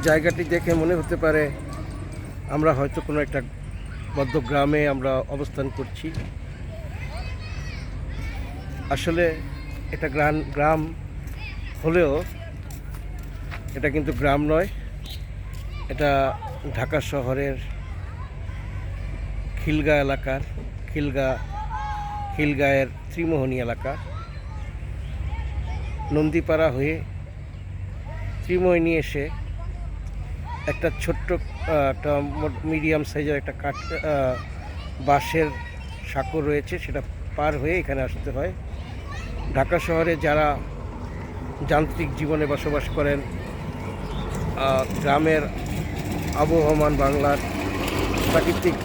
জায়গাটি দেখে মনে হতে পারে আমরা হয়তো কোনো একটা মধ্য গ্রামে আমরা অবস্থান করছি। আসলে এটা গ্রাম হলেও এটা কিন্তু গ্রাম নয়, এটা ঢাকা শহরের খিলগা এলাকার খিলগাঁয়ের ত্রিমোহনী এলাকা। নন্দীপাড়া হয়ে ত্রিমোহনী এসে একটা ছোট্ট একটা মিডিয়াম সাইজের একটা বাঁশের সাঁকো রয়েছে, সেটা পার হয়ে এখানে আসতে হয়। ঢাকা শহরে যারা যান্ত্রিক জীবনে বসবাস করেন, গ্রামের আবহমান বাংলার প্রাকৃতিক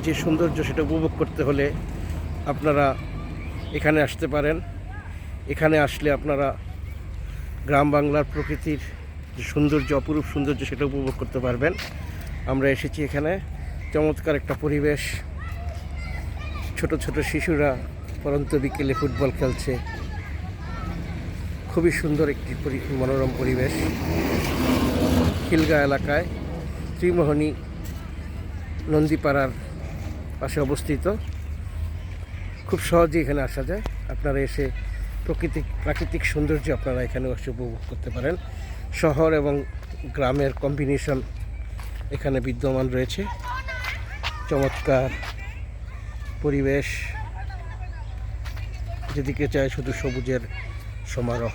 যে সৌন্দর্য সেটা উপভোগ করতে হলে আপনারা এখানে আসতে পারেন। এখানে আসলে আপনারা গ্রাম বাংলার প্রকৃতির যে সৌন্দর্য, অপরূপ সৌন্দর্য সেটা উপভোগ করতে পারবেন। আমরা এসেছি এখানে, চমৎকার একটা পরিবেশ, ছোট ছোট শিশুরা পরন্ত বিকেলে ফুটবল খেলছে। খুবই সুন্দর একটি মনোরম পরিবেশ খিলগা এলাকায়, ত্রিমোহনী নন্দীপাড়ার পাশে অবস্থিত। খুব সহজেই এখানে আসা যায়। আপনারা এসে প্রাকৃতিক সৌন্দর্য আপনারা এখানে এসে উপভোগ করতে পারেন। শহর এবং গ্রামের কম্বিনেশন এখানে বিদ্যমান রয়েছে। চমৎকার পরিবেশ, যেদিকে চায় শুধু সবুজের সমারোহ।